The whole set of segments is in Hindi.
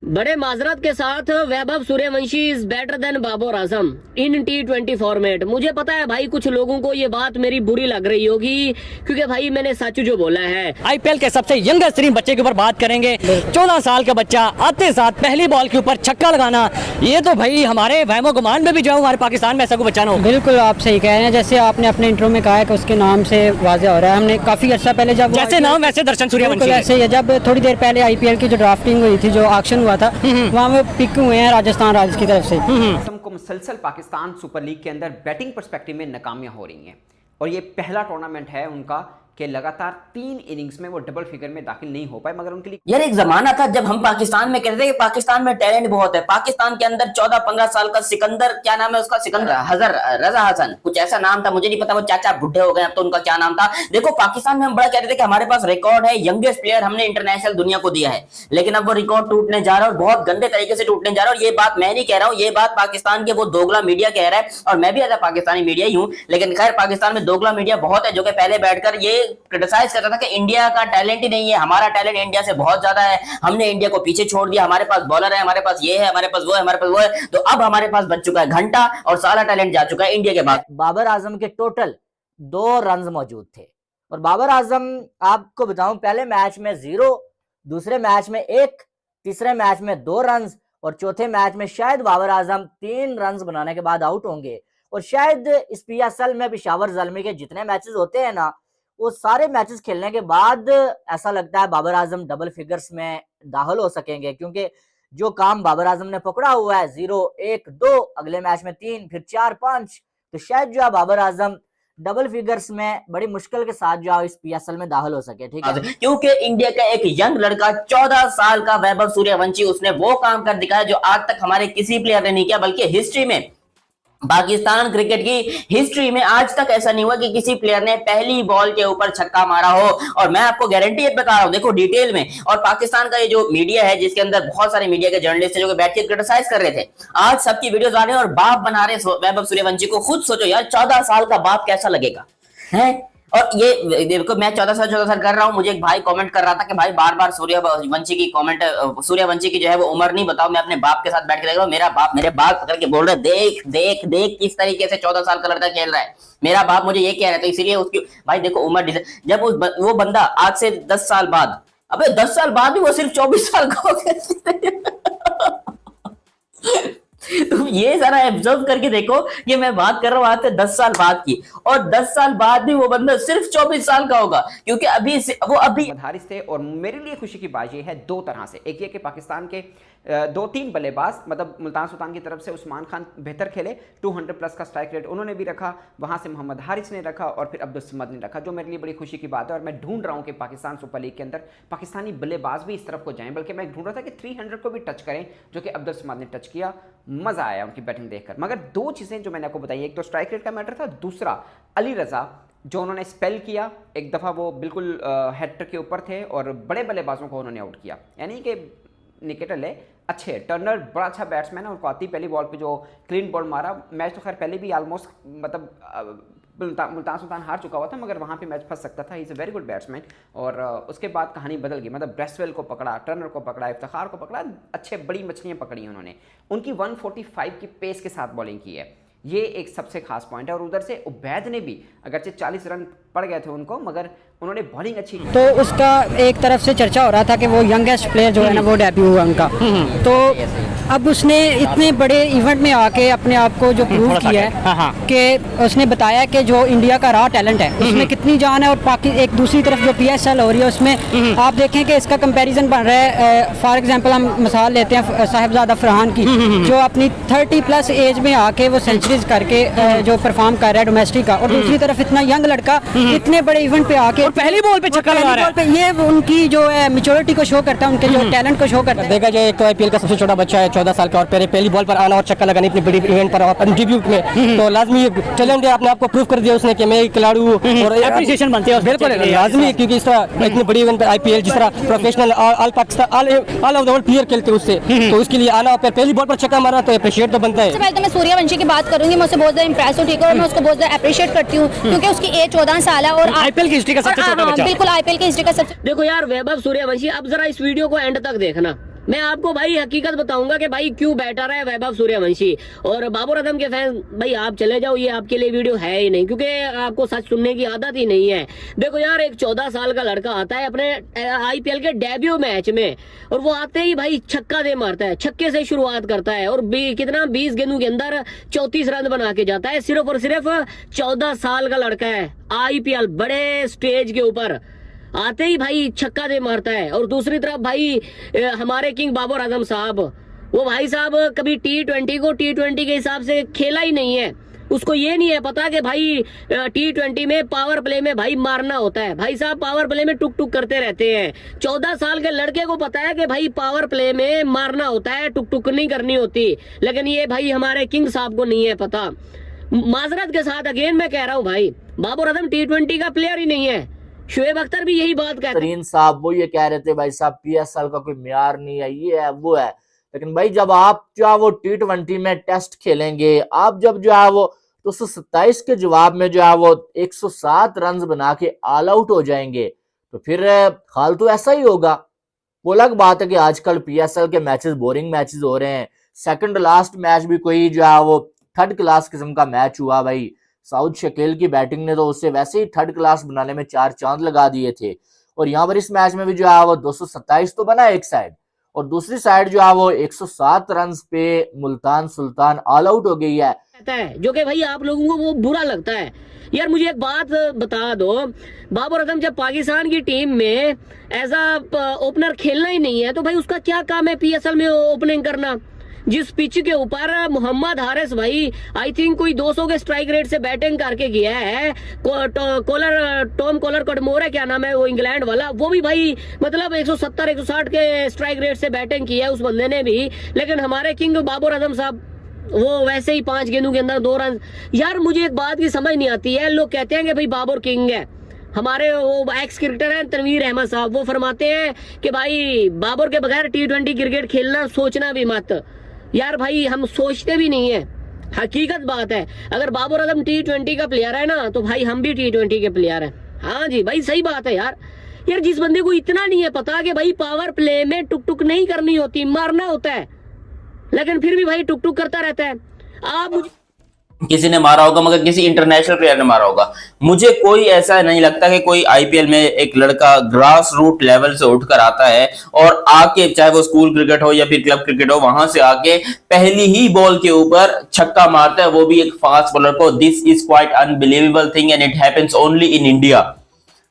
बड़े माजरत के साथ Vaibhav Suryavanshi is better than Babar Azam in T20 format. मुझे पता है भाई कुछ लोगों को ये बात मेरी बुरी लग रही होगी, क्योंकि भाई मैंने सच जो बोला है। आईपीएल के सबसे यंगेस्ट तरीन बच्चे के ऊपर बात करेंगे। 14 साल का बच्चा आते साथ पहली बॉल के ऊपर छक्का लगाना, ये तो भाई हमारे वहमो गुमान में भी जो हमारे पाकिस्तान में ऐसा को बच्चा ना हो। बिल्कुल आप सही कह रहे हैं। जैसे आपने अपने इंट्रो में कहा है कि उसके नाम से वाज़ेह हो रहा है। हमने काफी अर्सा पहले जब जैसे नाम वैसे दर्शन सूर्यवंशी ऐसे ही जब थोड़ी देर पहले आईपीएल की जो ड्राफ्टिंग हुई थी, जो ऑक्शन हुआ था, वहाँ में पिक हुए हैं राजस्थान रॉयल्स की तरफ से। असम को मुसलसल पाकिस्तान सुपर लीग के अंदर बैटिंग पर्सपेक्टिव में नाकामियां हो रही हैं और ये पहला टूर्नामेंट है उनका कि लगातार 3 इनिंग्स में वो डबल फिगर में दाखिल नहीं हो पाए, मगर उनके लिए यार एक जमाना था जब हम पाकिस्तान में कहते थे कि पाकिस्तान में टैलेंट बहुत है। पाकिस्तान के अंदर 14-15 साल का सिकंदर, क्या नाम है उसका, सिकंदर रजा हसन कुछ ऐसा नाम था, मुझे नहीं पता, वो चाचा बुढ़े हो गए अब तो उनका क्या नाम था। देखो पाकिस्तान में हम बड़ा कहते थे कि हमारे पास रिकॉर्ड है, यंगेस्ट प्लेयर हमने इंटरनेशनल दुनिया को दिया है, लेकिन अब वो रिकॉर्ड टूटने जा रहा है और बहुत गंदे तरीके से टूटने जा रहा है। और ये बात मैं नहीं कह रहा हूँ, ये बात पाकिस्तान के वो दोगला मीडिया कह रहा है और मैं भी ऐसा पाकिस्तानी मीडिया ही हूँ, लेकिन खैर पाकिस्तान में दोगला मीडिया बहुत है जो कि पहले बैठकर ये क्रिटिसाइज था कि इंडिया का टैलेंट ही नहीं है, हमारा टैलेंट इंडिया से बहुत ज्यादा है, हमने इंडिया को पीछे छोड़ दिया, हमारे पास बॉलर है, हमारे पास ये है, हमारे पास वो है, हमारे पास वो है। तो अब हमारे पास बच चुका है घंटा और सारा टैलेंट जा चुका है इंडिया के बाद। बाबर आजम के टोटल 2 रन मौजूद थे और बाबर आजम आपको बताऊं पहले मैच में 0, दूसरे मैच में 1, तीसरे मैच में 2 रन और चौथे मैच में शायद बाबर आजम 3 रन बनाने के बाद आउट होंगे। और शायद इस PSL में पेशावर ज़ल्मी के जितने मैचेस होते हैं ना, वो सारे मैचेस खेलने के बाद ऐसा लगता है बाबर आजम डबल फिगर्स में दाखिल हो सकेंगे, क्योंकि जो काम बाबर आजम ने पकड़ा हुआ है 0, 1, 2, अगले मैच में 3, फिर 4, 5, तो शायद जो है बाबर आजम डबल फिगर्स में बड़ी मुश्किल के साथ जो इस PSL में दाखिल हो सके। ठीक है, क्योंकि इंडिया का एक यंग लड़का 14 साल का वैभव सूर्यवंशी, उसने वो काम कर दिखाया जो आज तक हमारे किसी प्लेयर ने नहीं किया, बल्कि हिस्ट्री में, पाकिस्तान क्रिकेट की हिस्ट्री में आज तक ऐसा नहीं हुआ कि किसी प्लेयर ने पहली बॉल के ऊपर छक्का मारा हो। और मैं आपको गारंटी बता रहा हूं, देखो डिटेल में। और पाकिस्तान का ये जो मीडिया है, जिसके अंदर बहुत सारे मीडिया के जर्नलिस्ट है जो बैठ के क्रिटिसाइज कर रहे थे, आज सबकी वीडियोस आ रहे हैं और बाप बना रहे वैभव सूर्यवंशी को। खुद सोचो यार, 14 साल का बाप कैसा लगेगा है। और ये देखो, मैं 14 साल कर रहा हूँ, मुझे एक भाई कमेंट कर रहा था कि भाई बार बार सूर्यवंशी की जो है वो उम्र नहीं बताओ। मैं अपने बाप के साथ बैठ के देख रहा हूँ, मेरा बाप मेरे बाल पकड़ के बोल रहा है, देख देख देख किस तरीके से 14 साल का लड़का खेल रहा है। मेरा बाप मुझे ये कह रहा है, तो इसीलिए उसकी भाई देखो उम्र, जब वो बंदा आज से 10 साल बाद, अबे 10 साल बाद भी वो सिर्फ 24 साल का हो गया। तुम ये सारा ऑब्जर्व करके देखो कि मैं बात कर रहा हूं आज से 10 साल बाद की, और 10 साल बाद भी वो बंदा सिर्फ 24 साल का होगा, क्योंकि वो अभी मधारिस थे। और मेरे लिए खुशी की बात यह है 2 तरह से, एक ये कि पाकिस्तान के 2-3 बल्लेबाज, मतलब मुल्तान सुल्तान की तरफ से उस्मान खान बेहतर खेले, 200 प्लस का स्ट्राइक रेट उन्होंने भी रखा, वहां से मोहम्मद हारिस ने रखा और फिर अब्दुल समद ने रखा, जो मेरे लिए बड़ी खुशी की बात है। और मैं ढूंढ रहा हूं कि पाकिस्तान सुपर लीग के अंदर पाकिस्तानी बल्लेबाज भी इस तरफ को जाएं, बल्कि मैं ढूंढ रहा था कि 300 को भी टच करें, जो कि अब्दुल समद ने टच किया। मजा आया उनकी बैटिंग देखकर। मगर 2 चीजें जो मैंने आपको बताई, एक तो स्ट्राइक रेट का मैटर था, दूसरा अली रजा जो उन्होंने स्पेल किया, एक दफा वो बिल्कुल हेक्टर के ऊपर थे और बड़े बल्लेबाजों को उन्होंने आउट किया। यानी कि निकेटल है अच्छे, टर्नर बड़ा अच्छा बैट्समैन है, उनको आती पहली बॉल पे जो क्लीन बॉल मारा। मैच तो खैर पहले भी ऑलमोस्ट मतलब मुल्तान सुल्तान हार चुका हुआ था, मगर वहाँ पे मैच फंस सकता था। He is a very good batsman. और उसके बाद कहानी बदल गई, मतलब ब्रेसवेल को पकड़ा, टर्नर को पकड़ा, इफ्तिखार को पकड़ा, अच्छे बड़ी मछलियाँ पकड़ी उन्होंने। उनकी 145 की पेस के साथ बॉलिंग की है, ये एक सबसे खास पॉइंट है। और उधर से उबैद ने भी, अगरचे 40 रन पड़ गए थे उनको, मगर उन्होंने बॉलिंग अच्छी की। तो उसका एक तरफ से चर्चा हो रहा था कि वो यंगेस्ट प्लेयर जो है ना, वो डेब्यू हुआ उनका। तो अब उसने इतने बड़े इवेंट में आके अपने आप को जो प्रूव किया है कि उसने बताया कि जो इंडिया का रॉ टैलेंट है उसमें कितनी जान है। और एक दूसरी तरफ जो PSL हो रही है उसमें आप देखें कि इसका कंपैरिजन बन रहा है। फॉर एग्जांपल हम मिसाल लेते हैं साहिबजादा फरहान की, जो अपनी 30 प्लस एज में आके वो सेंचुरीज करके जो परफॉर्म कर रहा है डोमेस्टिक का, और दूसरी तरफ इतना यंग लड़का इतने बड़े इवेंट पे आके पहली बॉल पे छक्का लगा रहा है। ये उनकी जो है मैच्योरिटी को शो करता है, उनके जो टैलेंट को शो करता है। देखा जाए एक तो आईपीएल का सबसे छोटा बच्चा है 14 साल का, और पहली बॉल पर आना और छक्का लगाने इतनी बड़ी इवेंट पर और डेब्यूट में, तो लाजमी टैलेंट है, अपने आप को प्रूव कर दिया उसने कि मैं एक खिलाड़ी हूं और एप्रिसिएशन बनती है। बिल्कुल लाजमी है, क्योंकि इस तरह इतनी बड़ी इवेंट पर आईपीएल जिस तरह professional all Pakistan all over the world player खेलते हैं उससे, तो उसके लिए आना और पहली बॉल पर छक्का मारा तो एप्रिशिएट तो बनता है। सबसे पहले तो मैं सूर्यवंशी की बात करूंगी, मैं उससे बहुत ज्यादा इंप्रेस हूं, ठीक है, और मैं उसको बहुत ज्यादा अप्रिशिएट करती हूं क्योंकि उसकी एज 14 साल है और आईपीएल की हिस्ट्री का सबसे छोटा बच्चा। बिल्कुल आईपीएल की हिस्ट्री का सबसे। देखो यार वैभव सूर्यवंशी, अब जरा इस वीडियो को एंड तक देखना, मैं आपको भाई हकीकत बताऊंगा कि भाई क्यों बेटर है वैभव सूर्यवंशी। और बाबर आजम के फैन भाई आप चले जाओ, ये आपके लिए वीडियो है ही नहीं, क्योंकि आपको सच सुनने की आदत ही नहीं है। देखो यार, एक 14 साल का लड़का आता है अपने IPL के डेब्यू मैच में, और वो आते ही भाई छक्का दे मारता है, छक्के से शुरुआत करता है, और कितना 20 गेंदों के अंदर 34 रन बना के जाता है। सिर्फ और सिर्फ 14 साल का लड़का है, IPL बड़े स्टेज के ऊपर आते ही भाई छक्का दे मारता है। और दूसरी तरफ भाई हमारे किंग बाबर आजम साहब, वो भाई साहब कभी T20 को T20 के हिसाब से खेला ही नहीं है। उसको ये नहीं है पता कि भाई T20 में पावर प्ले में भाई मारना होता है। भाई साहब पावर प्ले में टुक टुक करते रहते हैं। 14 साल के लड़के को पता है कि भाई पावर प्ले में मारना होता है, टुक टुक नहीं करनी होती। लेकिन ये भाई हमारे किंग साहब को नहीं है पता। माजरत के साथ अगेन मैं कह रहा हूँ भाई, बाबर आजम T20 का प्लेयर ही नहीं है। शुएब अख्तर भी यही बात कहते हैं। तरीन साहब वो ये कह रहे थे भाई साहब PSL का कोई म्यार नहीं है, ये है वो है। लेकिन भाई जब आप जो है वो T20 में टेस्ट खेलेंगे, आप जब जो है वो 227 के जवाब में जो है वो 107 रन बना के ऑल आउट हो जाएंगे, तो फिर हाल तो ऐसा ही होगा। वो अलग बात है कि आजकल PSL के मैचेस बोरिंग मैचेस हो रहे हैं। सेकंड लास्ट मैच भी कोई जो है वो थर्ड क्लास किस्म का मैच हुआ भाई। साउथ शकील की बैटिंग ने तो उससे वैसे ही थर्ड क्लास बनाने में 4 चांद लगा दिए थे। और यहाँ पर इस मैच में भी जो है वो 227 तो बना एक साइड, और दूसरी साइड जो है वो 107 रन पे मुल्तान सुल्तान ऑल आउट हो गई है। जो कि भाई आप लोगों को वो बुरा लगता है। यार मुझे एक बात बता दो, बाबर आजम जब पाकिस्तान की टीम में एज अ ओपनर खेलना ही नहीं है, तो भाई उसका क्या काम है PSL में ओपनिंग करना? जिस पिच के ऊपर मोहम्मद हारिस भाई आई थिंक कोई 200 के स्ट्राइक रेट से बैटिंग करके गया है। टॉम कॉलर कडमोर है क्या नाम है वो इंग्लैंड वाला, वो भी भाई मतलब 170 160 के स्ट्राइक रेट से बैटिंग की है उस बंदे ने भी। लेकिन हमारे किंग बाबर आजम साहब वो वैसे ही 5 गेंदों के अंदर 2 रन। यार मुझे एक बात की समझ नहीं आती है, लोग कहते हैं कि भाई बाबर किंग है। हमारे वो एक्स क्रिकेटर हैं तनवीर अहमद साहब, वो फरमाते हैं कि भाई बाबर के बगैर T20 क्रिकेट खेलना सोचना भी मत। यार भाई हम सोचते भी नहीं है, हकीकत बात है। अगर बाबर आजम T20 का प्लेयर है ना, तो भाई हम भी T20 के प्लेयर हैं। हाँ जी भाई सही बात है यार। यार जिस बंदे को इतना नहीं है पता कि भाई पावर प्ले में टुक टुक नहीं करनी होती, मारना होता है, लेकिन फिर भी भाई टुक टुक करता रहता है। आप किसी ने मारा होगा, मगर किसी इंटरनेशनल प्लेयर ने मारा होगा। मुझे कोई ऐसा नहीं लगता कि कोई IPL में एक लड़का ग्रास रूट लेवल से उठकर आता है और आके, चाहे वो स्कूल क्रिकेट हो या फिर क्लब क्रिकेट हो, वहां से आके पहली ही बॉल के ऊपर छक्का मारता है, वो भी एक फास्ट बॉलर को। This is quite unbelievable thing and it happens only in India.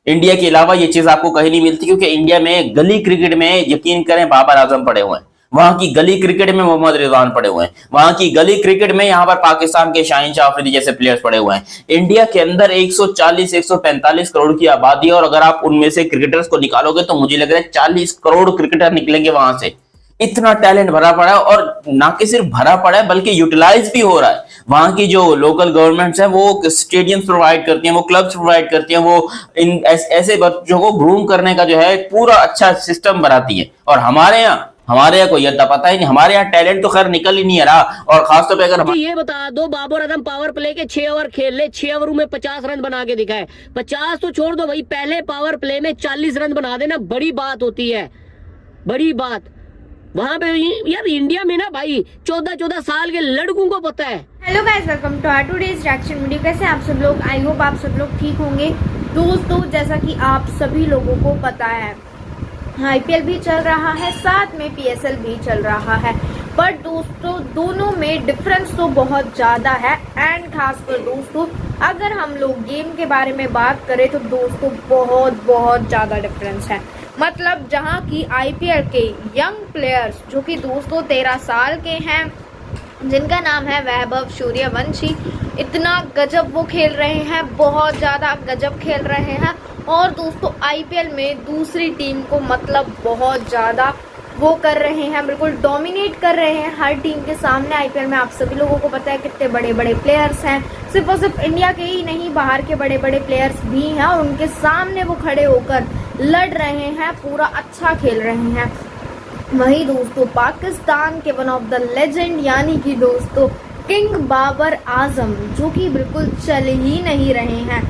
India के अलावा ये चीज आपको कहीं नहीं मिलती, क्योंकि इंडिया में गली क्रिकेट में यकीन करें बाबर आजम पड़े हुए हैं, वहां की गली क्रिकेट में मोहम्मद रिजवान पड़े हुए हैं, वहां की गली क्रिकेट में यहाँ पर पाकिस्तान के शाहीन शाह अफरीदी जैसे प्लेयर्स पड़े हुए हैं। इंडिया के अंदर 140-145 करोड़ की आबादी है, और अगर आप उनमें से क्रिकेटर्स को निकालोगे तो मुझे लग रहा है 40 करोड़ क्रिकेटर निकलेंगे वहां से। इतना टैलेंट भरा पड़ा है, और ना कि सिर्फ भरा पड़ा है बल्कि यूटिलाइज भी हो रहा है। वहां की जो लोकल गवर्नमेंट्स हैं वो स्टेडियम्स प्रोवाइड करती हैं, वो क्लब्स प्रोवाइड करती हैं, वो इन ऐसे बच्चों को ग्रूम करने का जो है पूरा अच्छा सिस्टम बनाती है। और हमारे यहाँ कोई अता पता ही नहीं, हमारे यहाँ टैलेंट तो खैर निकल ही नहीं है रहा। और खासतौर पे अगर ये बता दो, बाबर आजम पावर प्ले के 6 ओवर खेल ले, 6 ओवरों में 50 रन बना के दिखाए। 50 तो छोड़ दो भाई, पहले पावर प्ले में 40 रन बना देना बड़ी बात होती है, बड़ी बात। वहां पे यार इंडिया में ना भाई 14-14 साल के लड़कों को पता है। Hello guys, welcome to our today's reaction video. कैसे आप सब लोग? आई होप आप सब लोग ठीक होंगे। दोस्तों जैसा कि आप सभी लोगों को पता है, IPL भी चल रहा है, साथ में PSL भी चल रहा है, पर दोस्तों दोनों में डिफरेंस तो बहुत ज़्यादा है। एंड खासकर दोस्तों अगर हम लोग गेम के बारे में बात करें तो दोस्तों बहुत ज़्यादा डिफरेंस है। मतलब जहां की IPL के यंग प्लेयर्स जो कि दोस्तों 13 साल के हैं, जिनका नाम है वैभव सूर्यवंशी, इतना गजब वो खेल रहे हैं, बहुत ज़्यादा गजब खेल रहे हैं। और दोस्तों IPL में दूसरी टीम को मतलब बहुत ज़्यादा वो कर रहे हैं, बिल्कुल डोमिनेट कर रहे हैं हर टीम के सामने। IPL में आप सभी लोगों को पता है कितने बड़े बड़े प्लेयर्स हैं, सिर्फ और सिर्फ इंडिया के ही नहीं, बाहर के बड़े बड़े प्लेयर्स भी हैं, और उनके सामने वो खड़े होकर लड़ रहे हैं, पूरा अच्छा खेल रहे हैं। वही दोस्तों पाकिस्तान के वन ऑफ द लेजेंड यानी कि दोस्तों किंग बाबर आजम, जो कि बिल्कुल चल ही नहीं रहे हैं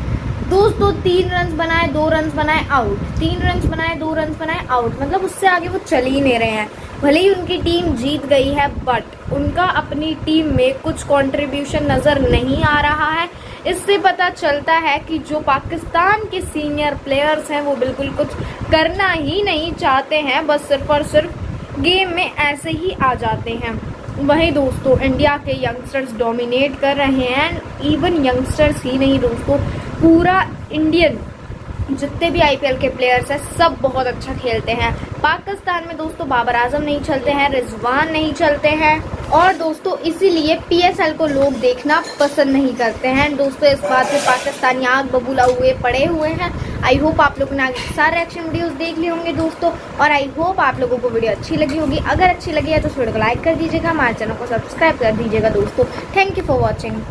दोस्तों। 3 रन बनाए, 2 रन बनाए, आउट, 3 रन बनाए, 2 रन बनाए, आउट, मतलब उससे आगे वो चल ही नहीं रहे हैं। भले ही उनकी टीम जीत गई है, बट उनका अपनी टीम में कुछ कंट्रीब्यूशन नज़र नहीं आ रहा है। इससे पता चलता है कि जो पाकिस्तान के सीनियर प्लेयर्स हैं वो बिल्कुल कुछ करना ही नहीं चाहते हैं, बस सिर्फ और सिर्फ गेम में ऐसे ही आ जाते हैं। वहीं दोस्तों इंडिया के यंगस्टर्स डोमिनेट कर रहे हैं, इवन यंगस्टर्स ही नहीं दोस्तों, पूरा इंडियन जितने भी आईपीएल के प्लेयर्स हैं सब बहुत अच्छा खेलते हैं। पाकिस्तान में दोस्तों बाबर आजम नहीं चलते हैं, रिजवान नहीं चलते हैं, और दोस्तों इसीलिए पीएसएल को लोग देखना पसंद नहीं करते हैं। दोस्तों इस बात पे पाकिस्तानी आग बबूला हुए पड़े हुए हैं। आई होप आप लोगों ने आगे सारे रिएक्शन वीडियोस देख लिए होंगे दोस्तों, और आई होप आप लोगों को वीडियो अच्छी लगी होगी। अगर अच्छी लगी है तो इस वीडियो को लाइक कर दीजिएगा, हमारे चैनल को सब्सक्राइब कर दीजिएगा दोस्तों। Thank you for watching.